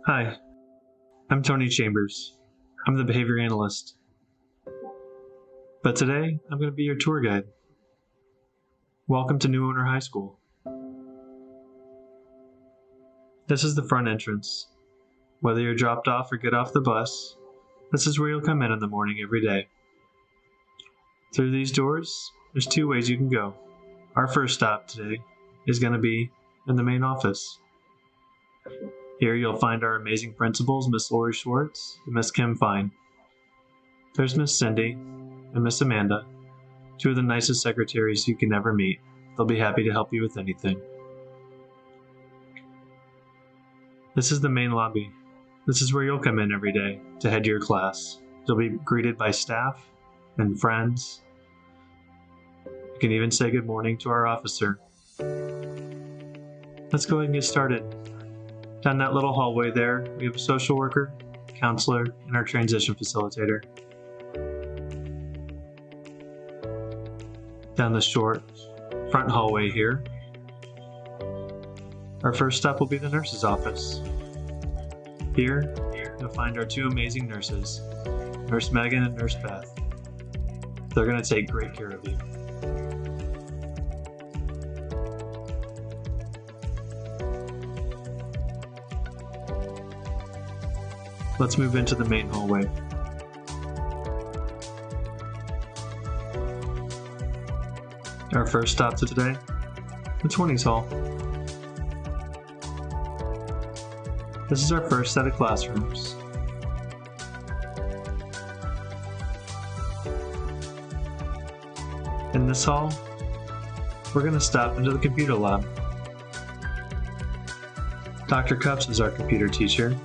Hi, I'm Tony Chambers. I'm the behavior analyst. But today, I'm going to be your tour guide. Welcome to Neuwoehner High School. This is the front entrance. Whether you're dropped off or get off the bus, this is where you'll come in the morning every day. Through these doors, there's two ways you can go. Our first stop today is going to be in the main office. Here you'll find our amazing principals, Miss Lori Schwartz and Miss Kim Fine. There's Miss Cindy and Miss Amanda, two of the nicest secretaries you can ever meet. They'll be happy to help you with anything. This is the main lobby. This is where you'll come in every day to head your class. You'll be greeted by staff and friends. You can even say good morning to our officer. Let's go ahead and get started. Down that little hallway there, we have a social worker, counselor, and our transition facilitator. Down the short front hallway here, our first stop will be the nurse's office. Here, you'll find our two amazing nurses, Nurse Megan and Nurse Beth. They're going to take great care of you. Let's move into the main hallway. Our first stop to today, the 20s Hall. This is our first set of classrooms. In this hall, we're going to stop into the computer lab. Dr. Cups is our computer teacher.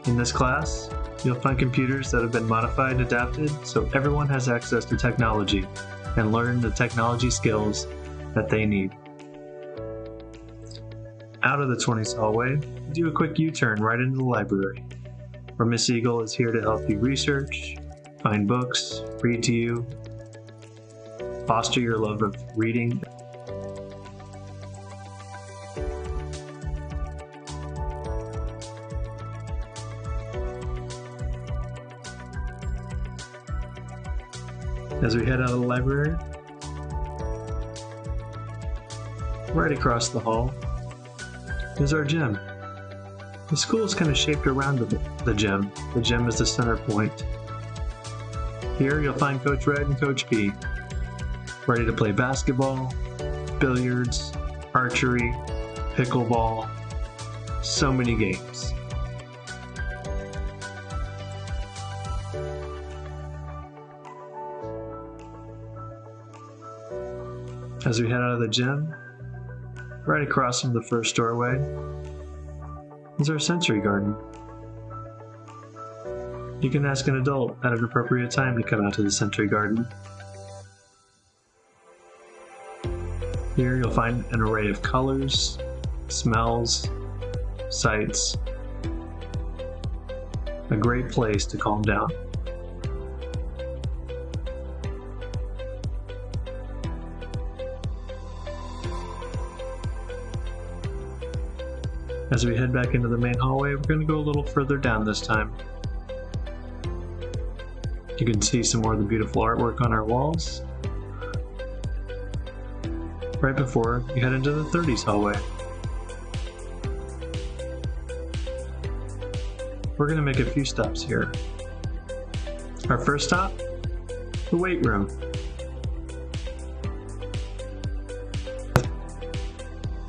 In this class, you'll find computers that have been modified and adapted so everyone has access to technology and learn the technology skills that they need. Out of the 20s hallway, do a quick U-turn right into the library, where Miss Eagle is here to help you research, find books, read to you, foster your love of reading. As we head out of the library, right across the hall is our gym. The school is kind of shaped around the gym. The gym is the center point. Here you'll find Coach Red and Coach B, ready to play basketball, billiards, archery, pickleball, so many games. As we head out of the gym, right across from the first doorway is our sensory garden. You can ask an adult at an appropriate time to come out to the sensory garden. Here you'll find an array of colors, smells, sights. A great place to calm down. As we head back into the main hallway, we're going to go a little further down this time. You can see some more of the beautiful artwork on our walls. Right before you head into the 30s hallway. We're going to make a few stops here. Our first stop, the weight room.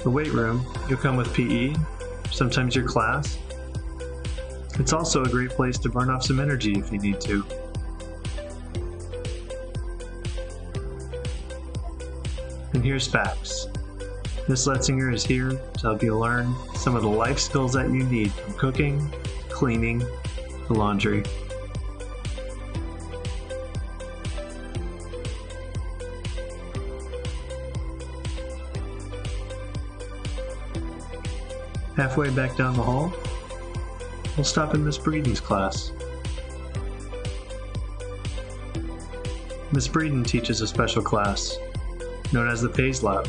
The weight room, you'll come with PE, sometimes your class. It's also a great place to burn off some energy if you need to. And here's Facts. Miss Letzinger is here to help you learn some of the life skills that you need from cooking, cleaning, to laundry. Halfway back down the hall, we'll stop in Miss Breeden's class. Miss Breeden teaches a special class known as the PACE Lab.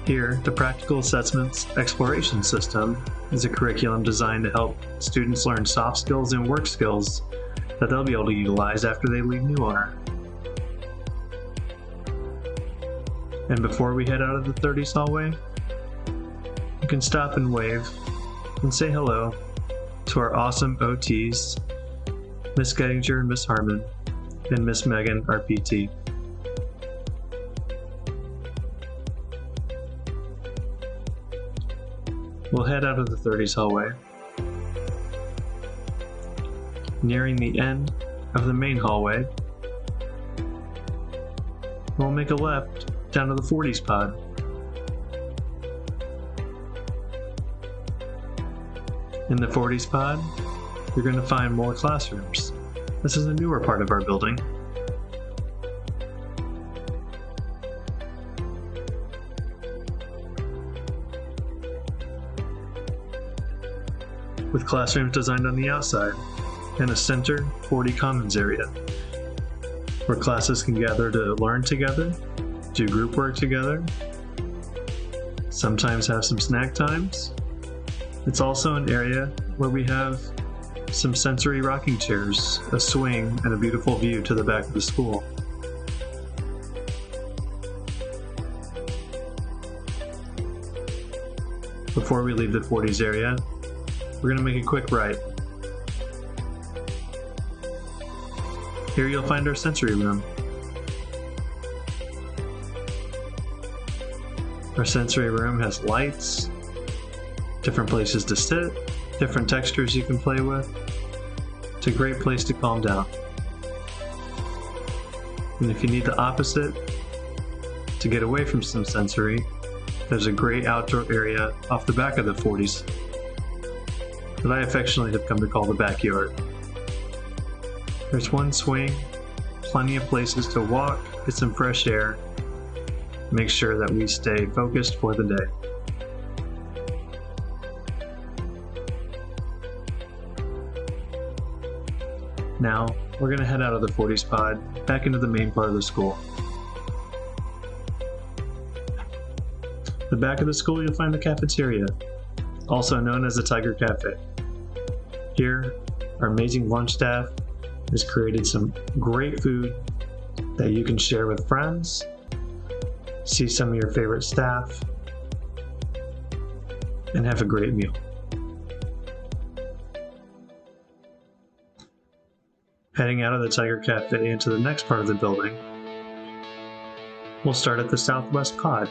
Here, the Practical Assessments Exploration System is a curriculum designed to help students learn soft skills and work skills that they'll be able to utilize after they leave Neuwoehner. And before we head out of the 30s hallway, you can stop and wave and say hello to our awesome OTs, Miss Gettinger and Miss Harmon, and Miss Megan, our PT. We'll head out of the 30s hallway. Nearing the end of the main hallway, we'll make a left down to the 40s pod. In the 40s pod, you're going to find more classrooms. This is a newer part of our building. With classrooms designed on the outside and a center 40 commons area where classes can gather to learn together, do group work together, sometimes have some snack times. It's also an area where we have some sensory rocking chairs, a swing, and a beautiful view to the back of the school. Before we leave the 40s area, we're going to make a quick right. Here you'll find our sensory room. Our sensory room has lights, different places to sit, different textures you can play with. It's a great place to calm down. And if you need the opposite, to get away from some sensory, there's a great outdoor area off the back of the 40s that I affectionately have come to call the backyard. There's one swing, plenty of places to walk, get some fresh air, make sure that we stay focused for the day. Now, we're going to head out of the 40s pod back into the main part of the school. The back of the school you'll find the cafeteria, also known as the Tiger Cafe. Here, our amazing lunch staff has created some great food that you can share with friends, see some of your favorite staff, and have a great meal. Heading out of the Tiger Cafe into the next part of the building, we'll start at the southwest pod.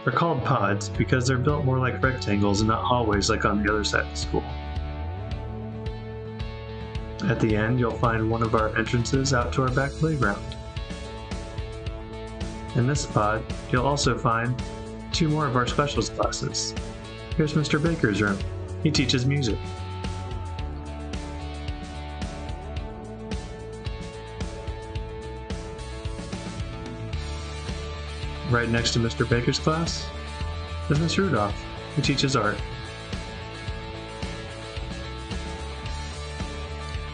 They're called pods because they're built more like rectangles and not hallways like on the other side of the school. At the end, you'll find one of our entrances out to our back playground. In this pod, you'll also find two more of our specials classes. Here's Mr. Baker's room. He teaches music. Right next to Mr. Baker's class is Miss Rudolph, who teaches art.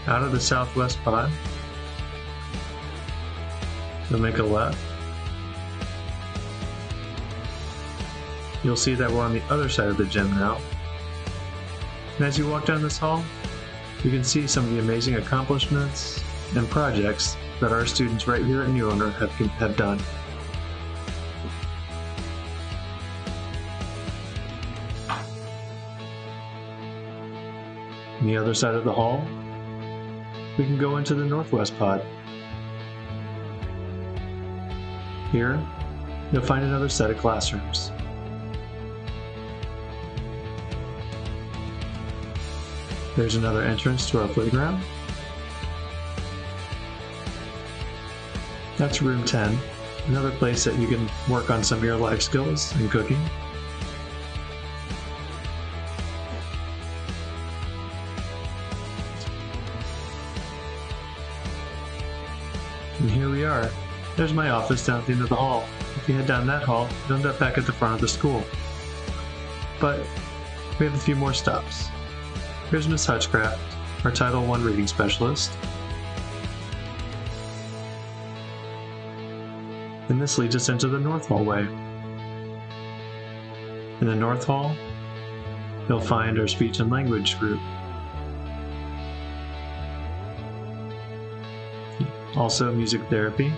Out of the southwest pod, you'll make a left. You'll see that we're on the other side of the gym now. And as you walk down this hall, you can see some of the amazing accomplishments and projects that our students right here at Neuwoehner have done. On the other side of the hall, we can go into the northwest pod. Here, you'll find another set of classrooms. There's another entrance to our playground. That's room 10, another place that you can work on some of your life skills and cooking. And here we are. There's my office down at the end of the hall. If you head down that hall, you'll end up back at the front of the school. But we have a few more stops. Here's Miss Hutchcraft, our Title I reading specialist. And this leads us into the North Hallway. In the North Hall, you'll find our speech and language group. Also music therapy,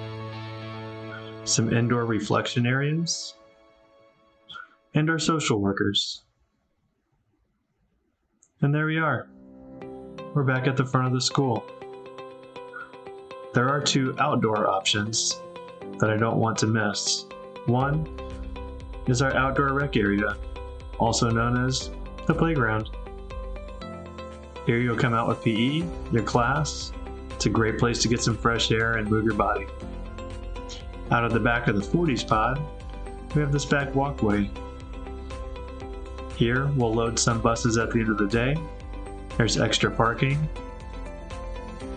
some indoor reflection areas, and our social workers. And there we are. We're back at the front of the school. There are 2 outdoor options that I don't want to miss. One is our outdoor rec area, also known as the playground. Here you'll come out with PE, your class. It's a great place to get some fresh air and move your body. Out of the back of the 40s pod, we have this back walkway. Here we'll load some buses at the end of the day. There's extra parking.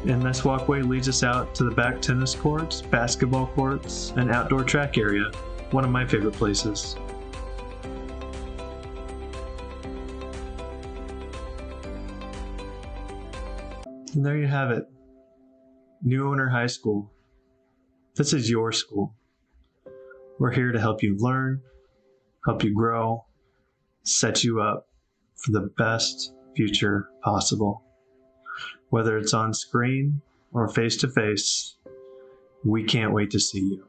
And this walkway leads us out to the back tennis courts, basketball courts, and outdoor track area, one of my favorite places. And there you have it. Neuwoehner High School. This is your school. We're here to help you learn, help you grow, set you up for the best future possible. Whether it's on screen or face to face, we can't wait to see you.